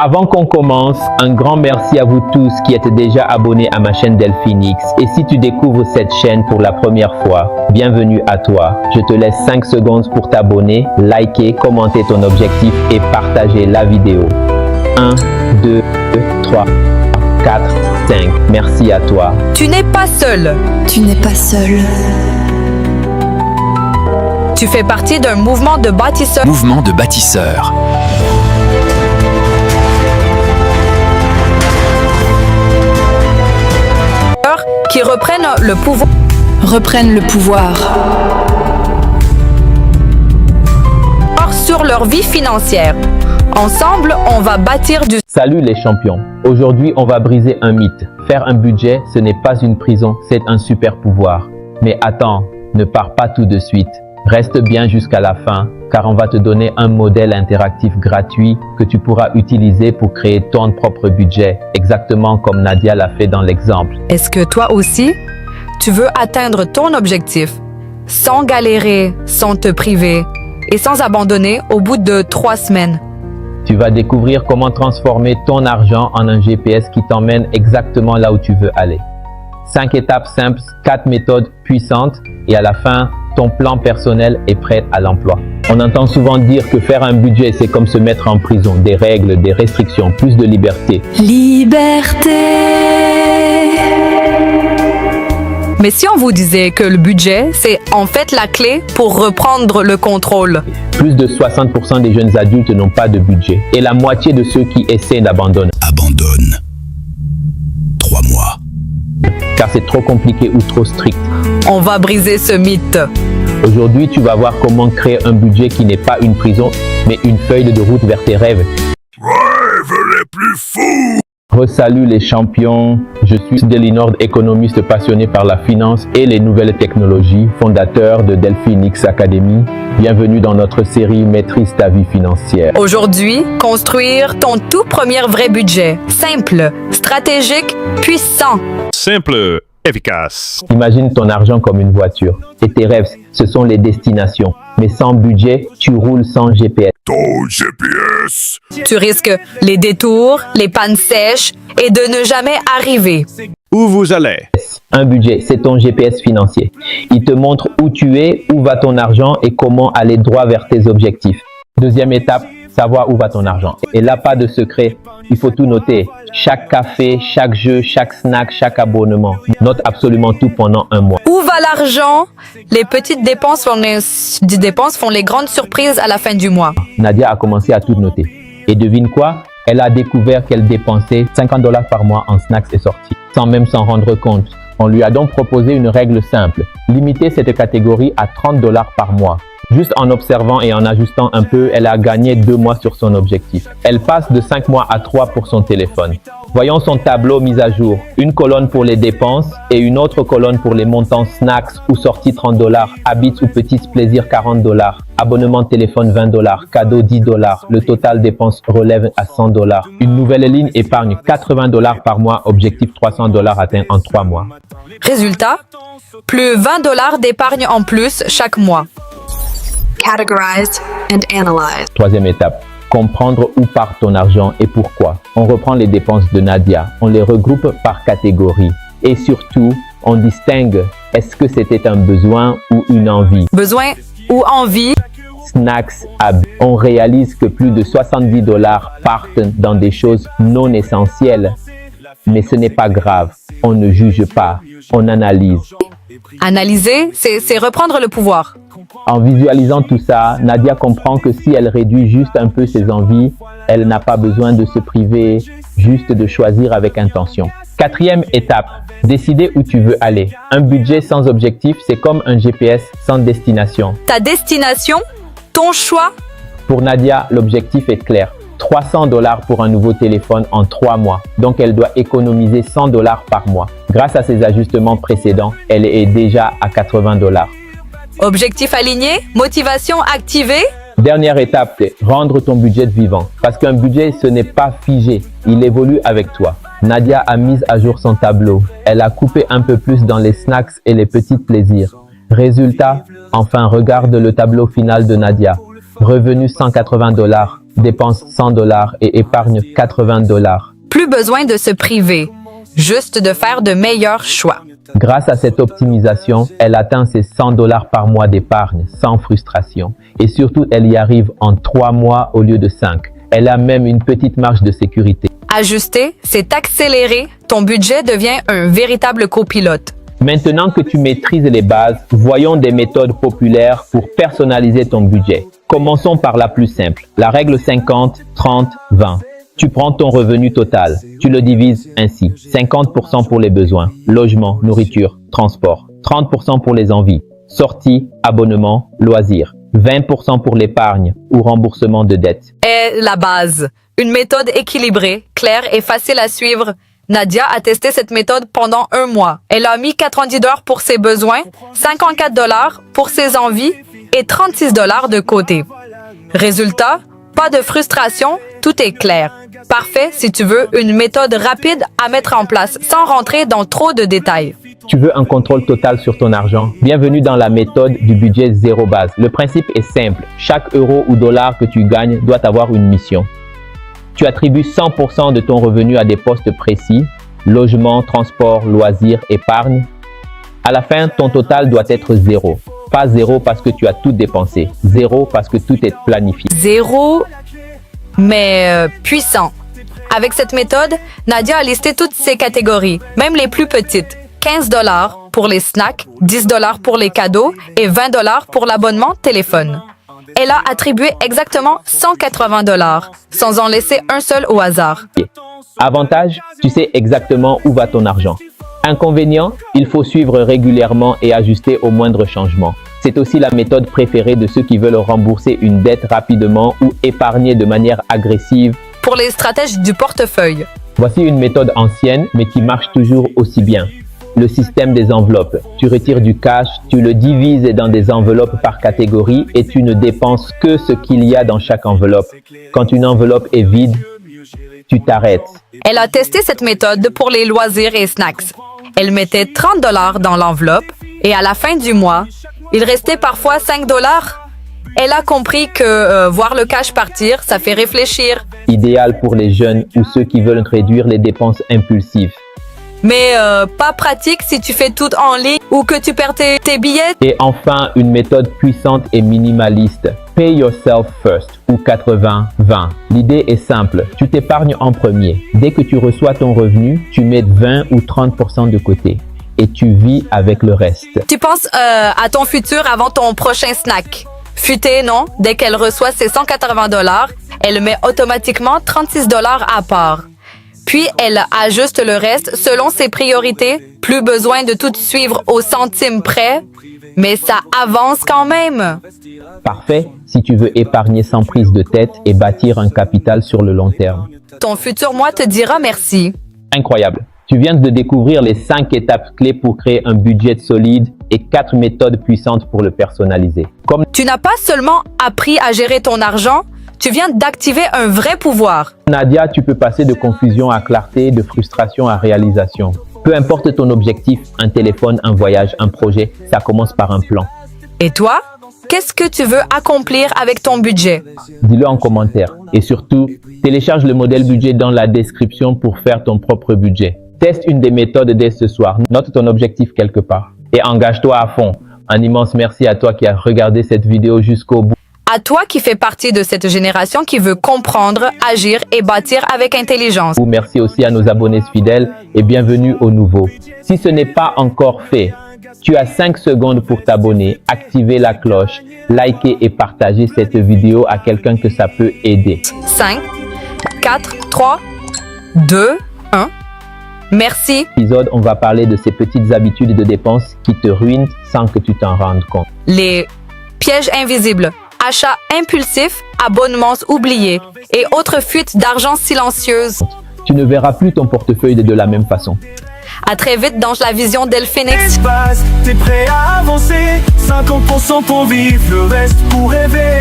Avant qu'on commence, un grand merci à vous tous qui êtes déjà abonnés à ma chaîne Delphinix. Et si tu découvres cette chaîne pour la première fois, bienvenue à toi. Je te laisse 5 secondes pour t'abonner, liker, commenter ton objectif et partager la vidéo. 1, 2, 3, 4, 5. Merci à toi. Tu n'es pas seul. Tu n'es pas seul. Tu fais partie d'un mouvement de bâtisseurs. Mouvement de bâtisseurs. Qui reprennent le pouvoir. Reprennent le pouvoir Sur leur vie financière. Ensemble, on va bâtir du... Salut les champions. Aujourd'hui, on va briser un mythe. Faire un budget, ce n'est pas une prison, c'est un super pouvoir. Mais attends, ne pars pas tout de suite. Reste bien jusqu'à la fin, car on va te donner un modèle interactif gratuit que tu pourras utiliser pour créer ton propre budget, exactement comme Nadia l'a fait dans l'exemple. Est-ce que toi aussi, tu veux atteindre ton objectif sans galérer, sans te priver et sans abandonner au bout de 3 semaines? Tu vas découvrir comment transformer ton argent en un GPS qui t'emmène exactement là où tu veux aller. 5 étapes simples, 4 méthodes puissantes et à la fin, ton plan personnel est prêt à l'emploi. On entend souvent dire que faire un budget, c'est comme se mettre en prison. Des règles, des restrictions, plus de liberté. Liberté. Mais si on vous disait que le budget, c'est en fait la clé pour reprendre le contrôle? Plus de 60% des jeunes adultes n'ont pas de budget. Et la moitié de ceux qui essaient d'abandonner. Abandonne. 3 mois. Car c'est trop compliqué ou trop strict. On va briser ce mythe. Aujourd'hui, tu vas voir comment créer un budget qui n'est pas une prison, mais une feuille de route vers tes rêves. Rêve les plus fous! Re-salut les champions, je suis Delinord, économiste passionné par la finance et les nouvelles technologies, fondateur de Delphinix Academy. Bienvenue dans notre série Maîtrise ta vie financière. Aujourd'hui, construire ton tout premier vrai budget. Simple, stratégique, puissant. Simple, efficace. Imagine ton argent comme une voiture et tes rêves, ce sont les destinations. Mais sans budget, tu roules sans GPS. Ton GPS! Tu risques les détours, les pannes sèches et de ne jamais arriver. Où vous allez? Un budget, c'est ton GPS financier. Il te montre où tu es, où va ton argent et comment aller droit vers tes objectifs. Deuxième étape, savoir où va ton argent. Et là, pas de secret, il faut tout noter. Chaque café, chaque jeu, chaque snack, chaque abonnement. Note absolument tout pendant un mois. Où va l'argent? Les petites dépenses font les grandes surprises à la fin du mois. Nadia a commencé à tout noter. Et devine quoi? Elle a découvert qu'elle dépensait $50 par mois en snacks et sorties, sans même s'en rendre compte. On lui a donc proposé une règle simple. Limiter cette catégorie à $30 par mois. Juste en observant et en ajustant un peu, elle a gagné 2 mois sur son objectif. Elle passe de 5 mois à 3 pour son téléphone. Voyons son tableau mis à jour. Une colonne pour les dépenses et une autre colonne pour les montants snacks ou sorties $30, habits ou petits plaisirs $40, abonnement téléphone $20, cadeau $10. Le total dépenses relève à $100. Une nouvelle ligne épargne $80 par mois, objectif $300 atteint en 3 mois. Résultat, plus $20 d'épargne en plus chaque mois. Categorized and analyzed. Troisième étape, comprendre où part ton argent et pourquoi. On reprend les dépenses de Nadia, on les regroupe par catégorie et surtout, on distingue est-ce que c'était un besoin ou une envie. Besoin ou envie? Snacks, habits. On réalise que plus de $70 partent dans des choses non essentielles. Mais ce n'est pas grave, on ne juge pas, on analyse. Analyser, c'est reprendre le pouvoir. En visualisant tout ça, Nadia comprend que si elle réduit juste un peu ses envies, elle n'a pas besoin de se priver, juste de choisir avec intention. Quatrième étape, décider où tu veux aller. Un budget sans objectif, c'est comme un GPS sans destination. Ta destination, ton choix. Pour Nadia, l'objectif est clair. $300 pour un nouveau téléphone en 3 mois. Donc, elle doit économiser $100 par mois. Grâce à ses ajustements précédents, elle est déjà à $80. Objectif aligné, motivation activée. Dernière étape, rendre ton budget vivant. Parce qu'un budget, ce n'est pas figé, il évolue avec toi. Nadia a mis à jour son tableau. Elle a coupé un peu plus dans les snacks et les petits plaisirs. Résultat, enfin regarde le tableau final de Nadia. Revenu $180, dépense $100 et épargne $80. Plus besoin de se priver, juste de faire de meilleurs choix. Grâce à cette optimisation, elle atteint ses $100 par mois d'épargne sans frustration. Et surtout, elle y arrive en 3 mois au lieu de 5. Elle a même une petite marge de sécurité. Ajuster, c'est accélérer. Ton budget devient un véritable copilote. Maintenant que tu maîtrises les bases, voyons des méthodes populaires pour personnaliser ton budget. Commençons par la plus simple, la règle 50, 30, 20. Tu prends ton revenu total, tu le divises ainsi. 50% pour les besoins, logement, nourriture, transport. 30% pour les envies, sorties, abonnements, loisirs. 20% pour l'épargne ou remboursement de dettes. Est la base. Une méthode équilibrée, claire et facile à suivre. Nadia a testé cette méthode pendant 1 mois. Elle a mis $90 pour ses besoins, $54 pour ses envies et $36 de côté. Résultat, pas de frustration, tout est clair. Parfait si tu veux une méthode rapide à mettre en place sans rentrer dans trop de détails. Tu veux un contrôle total sur ton argent? Bienvenue dans la méthode du budget zéro base. Le principe est simple. Chaque euro ou dollar que tu gagnes doit avoir une mission. Tu attribues 100% de ton revenu à des postes précis, logement, transport, loisirs, épargne. À la fin, ton total doit être 0. Pas 0 parce que tu as tout dépensé. 0 parce que tout est planifié. 0, mais puissant. Avec cette méthode, Nadia a listé toutes ses catégories, même les plus petites. $15 pour les snacks, $10 pour les cadeaux et $20 pour l'abonnement téléphone. Elle a attribué exactement $180, sans en laisser un seul au hasard. Avantage, tu sais exactement où va ton argent. Inconvénient, il faut suivre régulièrement et ajuster au moindre changement. C'est aussi la méthode préférée de ceux qui veulent rembourser une dette rapidement ou épargner de manière agressive. Pour les stratèges du portefeuille. Voici une méthode ancienne, mais qui marche toujours aussi bien. Le système des enveloppes. Tu retires du cash, tu le divises dans des enveloppes par catégorie et tu ne dépenses que ce qu'il y a dans chaque enveloppe. Quand une enveloppe est vide, tu t'arrêtes. Elle a testé cette méthode pour les loisirs et snacks. Elle mettait $30 dans l'enveloppe et à la fin du mois, il restait parfois $5. Elle a compris que voir le cash partir, ça fait réfléchir. Idéal pour les jeunes ou ceux qui veulent réduire les dépenses impulsives. Mais pas pratique si tu fais tout en ligne ou que tu perds tes billets. Et enfin, une méthode puissante et minimaliste. Pay yourself first ou 80-20. L'idée est simple. Tu t'épargnes en premier. Dès que tu reçois ton revenu, tu mets 20 ou 30% de côté. Et tu vis avec le reste. Tu penses à ton futur avant ton prochain snack. Futé, non? Dès qu'elle reçoit ses $180, elle met automatiquement $36 à part. Puis, elle ajuste le reste selon ses priorités. Plus besoin de tout suivre au centime près, mais ça avance quand même. Parfait si tu veux épargner sans prise de tête et bâtir un capital sur le long terme. Ton futur moi te dira merci. Incroyable. Tu viens de découvrir les 5 étapes clés pour créer un budget solide et 4 méthodes puissantes pour le personnaliser. Comme Tu n'as pas seulement appris à gérer ton argent, tu viens d'activer un vrai pouvoir. Nadia, tu peux passer de confusion à clarté, de frustration à réalisation. Peu importe ton objectif, un téléphone, un voyage, un projet, ça commence par un plan. Et toi, qu'est-ce que tu veux accomplir avec ton budget? Dis-le en commentaire. Et surtout, télécharge le modèle budget dans la description pour faire ton propre budget. Teste une des méthodes dès ce soir. Note ton objectif quelque part. Et engage-toi à fond. Un immense merci à toi qui as regardé cette vidéo jusqu'au bout. À toi qui fais partie de cette génération qui veut comprendre, agir et bâtir avec intelligence. Merci aussi à nos abonnés fidèles et bienvenue aux nouveaux. Si ce n'est pas encore fait, tu as 5 secondes pour t'abonner, activer la cloche, liker et partager cette vidéo à quelqu'un que ça peut aider. 5, 4, 3, 2, 1. Merci. Dans cet épisode, on va parler de ces petites habitudes de dépenses qui te ruinent sans que tu t'en rendes compte. Les pièges invisibles. Achats impulsifs, abonnements oubliés et autres fuites d'argent silencieuses. Tu ne verras plus ton portefeuille de la même façon. À très vite dans la vision d'Elphénix. T'es prêt à avancer, 50% pour vivre, le reste pour rêver.